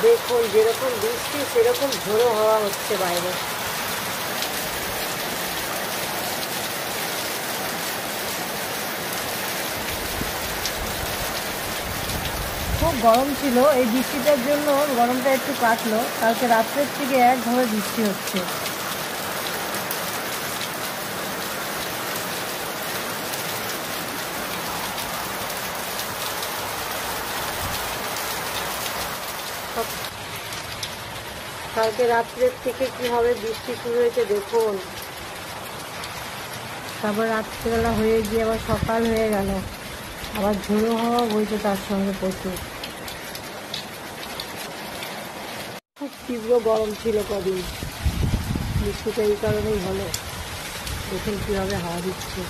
দেখুন যেরকম বৃষ্টি সেরকম ঝোড়ো হাওয়া হচ্ছে বাইরে। খুব গরম ছিল, এই বৃষ্টিটার জন্য গরমটা একটু কাটলো। কালকে রাত্রের থেকে একভাবে বৃষ্টি হচ্ছে। কালকে রাত্রের থেকে কিভাবে বৃষ্টি শুরু হয়েছে দেখুন। তারপর রাত্রিবেলা হয়ে গিয়ে আবার সকাল হয়ে গেল, আবার ঝোড়ো হাওয়া বইছে তার সঙ্গে প্রচুর। খুব তীব্র গরম ছিল কদিন, বৃষ্টিটা এই কারণেই হলো। দেখুন কীভাবে হাওয়া দিচ্ছে।